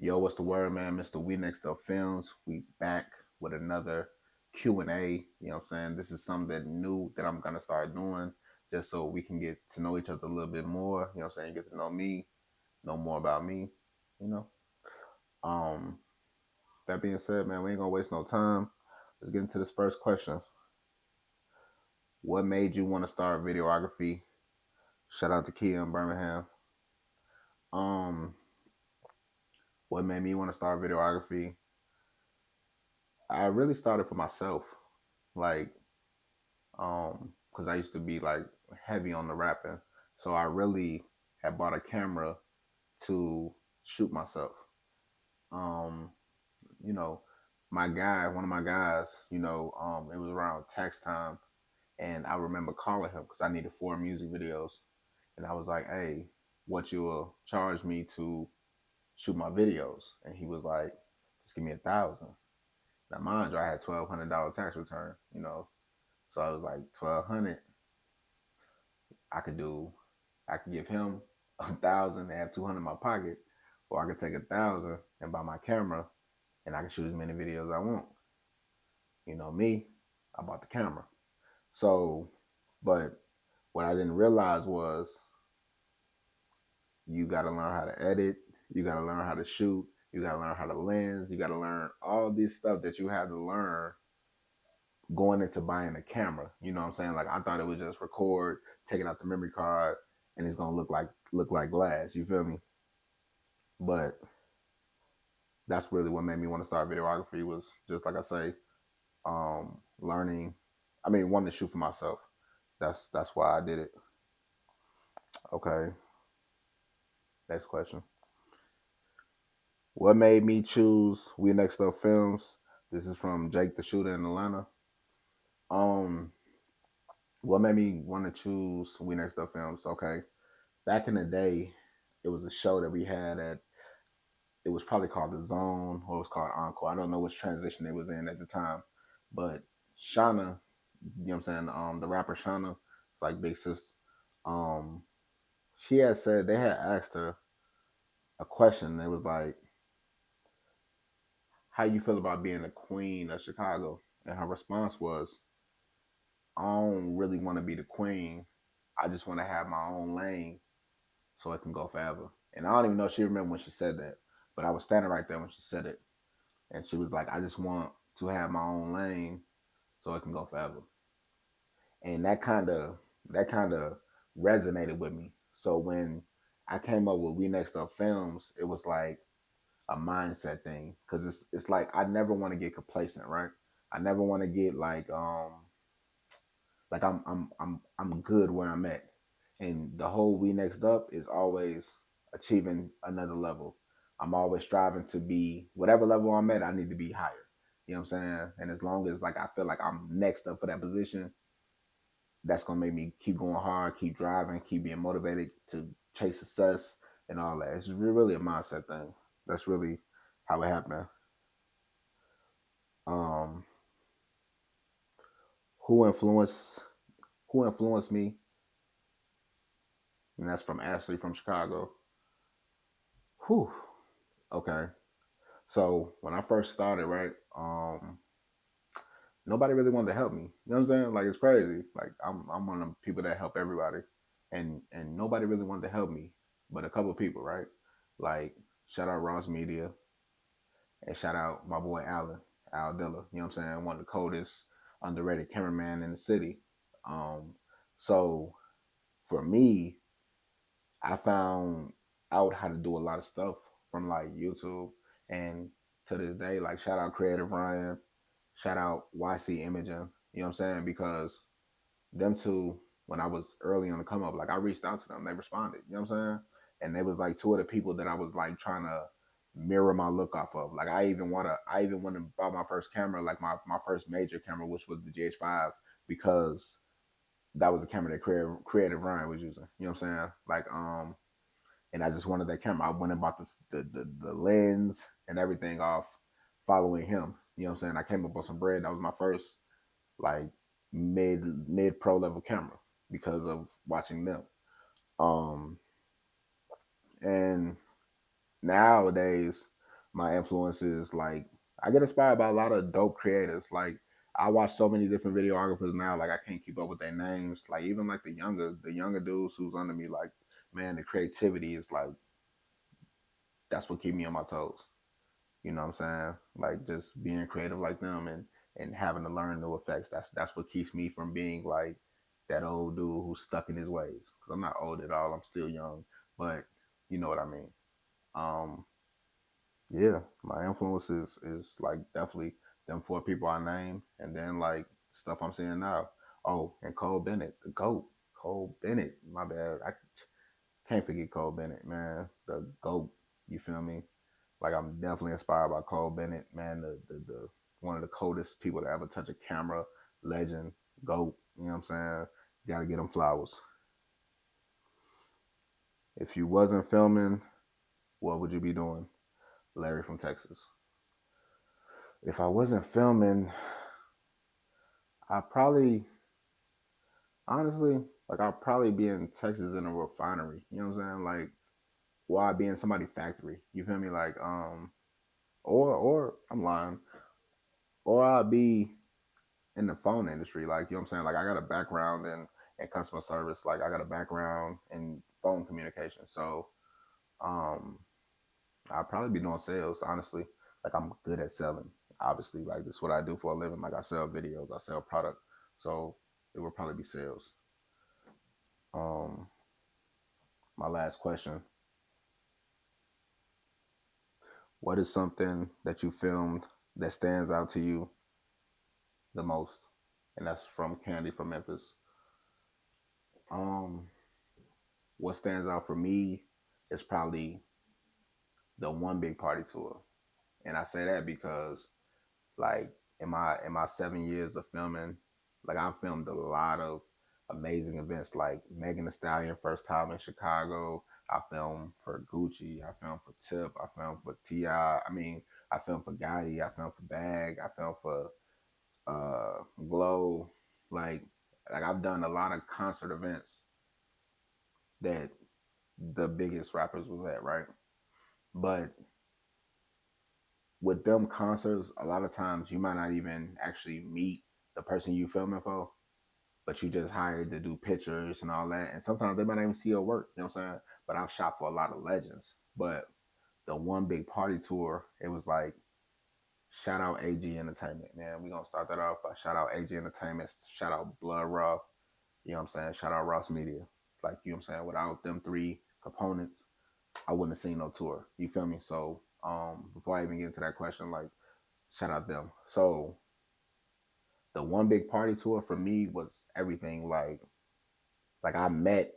Yo, what's the word, man? Mr. We Next Up Films. We back with another Q&A. You know what I'm saying? This is something that new that I'm gonna start doing just so we can get to know each other a little bit more. You know what I'm saying? Get to know me, know more about me, you know. Um, that being said, man, we ain't gonna waste no time. Let's get into this first question. What made you want to start videography? Shout out to Kia in Birmingham. Um, what made me want to start videography? I really started for myself. Like because I used to be like heavy on the rapping. So I really had bought a camera to shoot myself. Um, you know, one of my guys, it was around tax time, and I remember calling him because I needed 4 music videos, and I was like, "Hey, what you will charge me to shoot my videos?" And he was like, "Just give me 1,000." Now, mind you, I had $1,200 tax return, so I was like, 1,200. I could do I could give him 1,000 and have 200 in my pocket, or I could take 1,000 and buy my camera and I can shoot as many videos as I want. You know me, I bought the camera. So, but what I didn't realize was you got to learn how to edit, you got to learn how to shoot, you got to learn how to lens, you got to learn all this stuff that you have to learn going into buying a camera. You know what I'm saying? Like I thought it was just record, take it out the memory card, and it's gonna look like glass. You feel me? But that's really what made me want to start videography was just like I say, learning. I mean, wanting to shoot for myself. That's why I did it. Okay, next question. What made me choose We Next Up Films? This is from Jake the Shooter in Atlanta. Um, what made me want to choose We Next Up Films? Okay, back in the day, it was a show that we had at. It was probably called The Zone or it was called Encore. I don't know which transition it was in at the time, but Shauna, you know what I'm saying? The rapper Shauna, it's like big sis. Um, she had said they had asked her a question. It was like, "How you feel about being the queen of Chicago?" And her response was, "I don't really want to be the queen. I just want to have my own lane so it can go forever." And I don't even know if she remembered when she said that, but I was standing right there when she said it, and she was like, "I just want to have my own lane so it can go forever." And that kind of resonated with me. So when I came up with We Next Up Films, it was like a mindset thing because it's like I never want to get complacent, right? I never want to get like I'm good where I'm at, and the whole We Next Up is always achieving another level. I'm always striving to be whatever level I'm at. I need to be higher. You know what I'm saying? And as long as like I feel like I'm next up for that position, that's gonna make me keep going hard, keep driving, keep being motivated to chase success and all that. It's really a mindset thing. That's really how it happened. Um, who influenced who influenced me? And that's from Ashley from Chicago. Whew. Okay. So when I first started, right, nobody really wanted to help me. You know what I'm saying? Like it's crazy. Like I'm one of the people that help everybody, and nobody really wanted to help me, but a couple of people, right? Like shout out Ross Media, and shout out my boy Allen, Al Dilla. You know what I'm saying? One of the coldest, underrated cameraman in the city. Um, so for me, I found out how to do a lot of stuff from like YouTube, and to this day, like shout out Creative Ryan, shout out YC Imaging. You know what I'm saying? Because them two, when I was early on the come up, like I reached out to them, they responded. You know what I'm saying? And they was like two of the people that I was like trying to mirror my look off of. Like I even went and bought my first camera, like my first major camera, which was the GH5, because that was the camera that Creative Ryan was using. You know what I'm saying? Like and I just wanted that camera. I went and bought the lens and everything off following him. You know what I'm saying? I came up with some bread. That was my first like mid pro level camera because of watching them. Um, and nowadays, my influences, like I get inspired by a lot of dope creators. Like I watch so many different videographers now, like I can't keep up with their names. Like even like the younger dudes who's under me, like man, the creativity is like that's what keep me on my toes. You know what I'm saying? Like just being creative like them and having to learn new effects. That's what keeps me from being like that old dude who's stuck in his ways. Cause I'm not old at all. I'm still young, but you know what I mean. Um, yeah, my influences is like definitely them four people I named, and then like stuff I'm seeing now. Oh, and Cole Bennett, the GOAT. Cole Bennett, my bad. I can't forget Cole Bennett, man. The GOAT. You feel me? Like I'm definitely inspired by Cole Bennett, man. The one of the coldest people to ever touch a camera, legend, GOAT. You know what I'm saying? Got to get them flowers. If you wasn't filming, what would you be doing? Larry from Texas. If I wasn't filming, I probably honestly like I'll probably be in Texas in a refinery. You know what I'm saying? Like, or I'd be in somebody's factory. You feel me? Like, or I'm lying, or I'd be in the phone industry. Like, you know what I'm saying? Like, I got a background in customer service. Like, I got a background in phone communication. So, um, I'd probably be doing sales. Honestly, like I'm good at selling. Obviously, like this is what I do for a living. Like I sell videos, I sell product. So it would probably be sales. Um, my last question: what is something that you filmed that stands out to you the most? And that's from Candy from Memphis. Um, what stands out for me is probably the one big party tour. And I say that because like in my 7 years of filming, like I've filmed a lot of amazing events like Megan Thee Stallion first time in Chicago. I filmed for Gucci, I filmed for Tip, I filmed for T.I. I mean, I filmed for Gotti, I filmed for Bag, I filmed for Glow. Like like I've done a lot of concert events that the biggest rappers was at, right? But with them concerts, a lot of times you might not even actually meet the person you filming for, but you just hired to do pictures and all that. And sometimes they might not even see your work, you know what I'm saying? But I've shot for a lot of legends. But the one big party tour, it was like, shout out AG Entertainment, man. We're gonna start that off by shout out AG Entertainment, shout out Blood Raw, you know what I'm saying? Shout out Ross Media. Like, you know what I'm saying? Without them three components, I wouldn't have seen no tour. You feel me? So before I even get into that question, like shout out them. So the one big party tour for me was everything. Like I met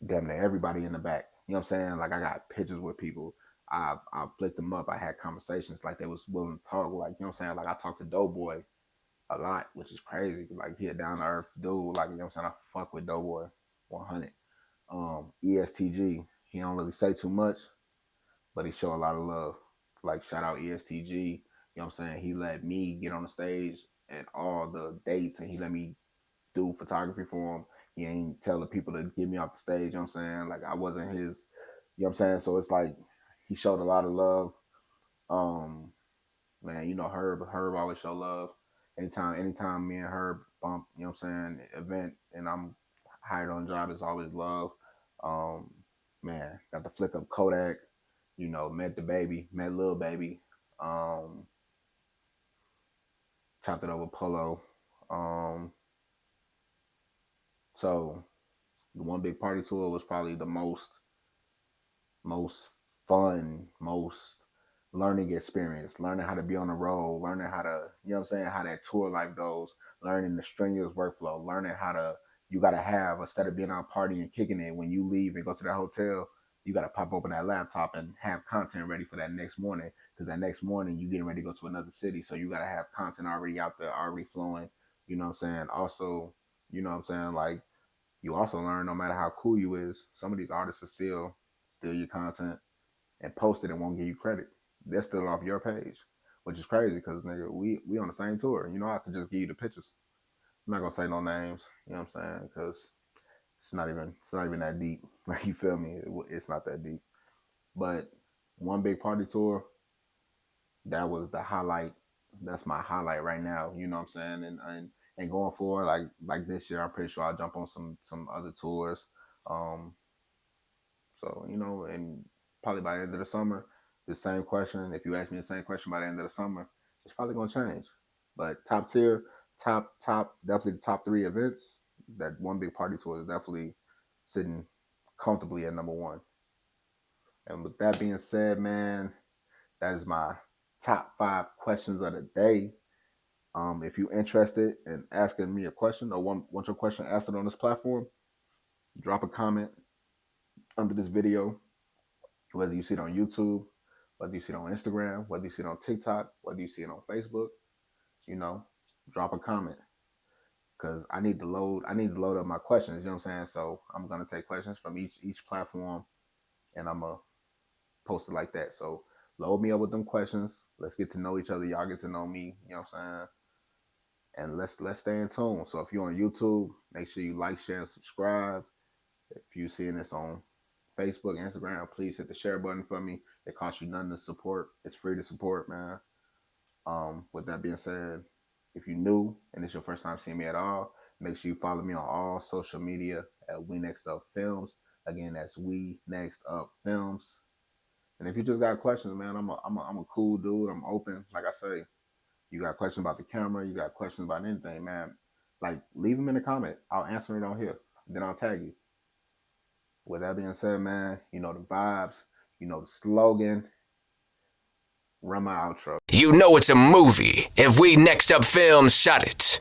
damn near everybody in the back. You know what I'm saying? Like I got pictures with people. I flicked them up. I had conversations like they was willing to talk. Like, you know what I'm saying? Like I talked to Doughboy a lot, which is crazy. Like he a down to earth dude. Like, you know what I'm saying? I fuck with Doughboy 100. ESTG. He don't really say too much, but he show a lot of love. Like shout out ESTG. You know what I'm saying? He let me get on the stage at all the dates, and he let me do photography for him. He ain't tell the people to get me off the stage. You know what I'm saying? Like I wasn't his. You know what I'm saying? So it's like he showed a lot of love. Um, man, you know Herb always show love. Anytime me and Herb bump, you know what I'm saying, event and I'm hired on job, it's always love. Um, man, got the flick up Kodak, you know, met the baby, met Lil Baby, um, chopped it over Polo. Um, so the one big party tour was probably the most fun, most learning experience, learning how to be on the road, learning how to, you know what I'm saying, how that tour life goes, learning the strenuous workflow, learning how to, you got to have, instead of being out partying and kicking it, when you leave and go to that hotel, you got to pop open that laptop and have content ready for that next morning. Because that next morning, you getting ready to go to another city. So you got to have content already out there, already flowing. You know what I'm saying? Also, you know what I'm saying? Like, you also learn no matter how cool you is, some of these artists are still steal your content and post it and won't give you credit. They're still off your page, which is crazy because nigga, we on the same tour. You know, I could just give you the pictures. I'm not gonna say no names. You know what I'm saying? Because it's not even that deep. Like you feel me? It's not that deep. But One Big Party Tour, that was the highlight. That's my highlight right now. You know what I'm saying? And going forward, like this year, I'm pretty sure I'll jump on some other tours. Um, so and probably by the end of the summer, the same question. If you ask me the same question by the end of the summer, it's probably gonna change. But top tier, top, definitely the top three events. That One Big Party Tour is definitely sitting comfortably at number one. And with that being said, man, that is my top 5 questions of the day. If you're interested in asking me a question or want your question answered on this platform, drop a comment under this video, whether you see it on YouTube, whether you see it on Instagram, whether you see it on TikTok, whether you see it on Facebook, you know, drop a comment because I need to load up my questions, you know what I'm saying? So I'm gonna take questions from each platform and I'm gonna post it like that. So load me up with them questions. Let's get to know each other. Y'all get to know me, you know what I'm saying? And let's stay in tune. So if you're on YouTube, make sure you like, share, and subscribe. If you're seeing this on Facebook, Instagram, please hit the share button for me. It costs you nothing to support. It's free to support, man. With that being said, if you're new and it's your first time seeing me at all, make sure you follow me on all social media at We Next Up Films. Again, that's We Next Up Films. And if you just got questions, man, I'm a cool dude. I'm open. Like I say, you got questions about the camera, you got questions about anything, man. Like leave them in the comment. I'll answer it on here. Then I'll tag you. With that being said, man, you know the vibes, you know the slogan. Run my outro. You know it's a movie if We Next Up Films shot it.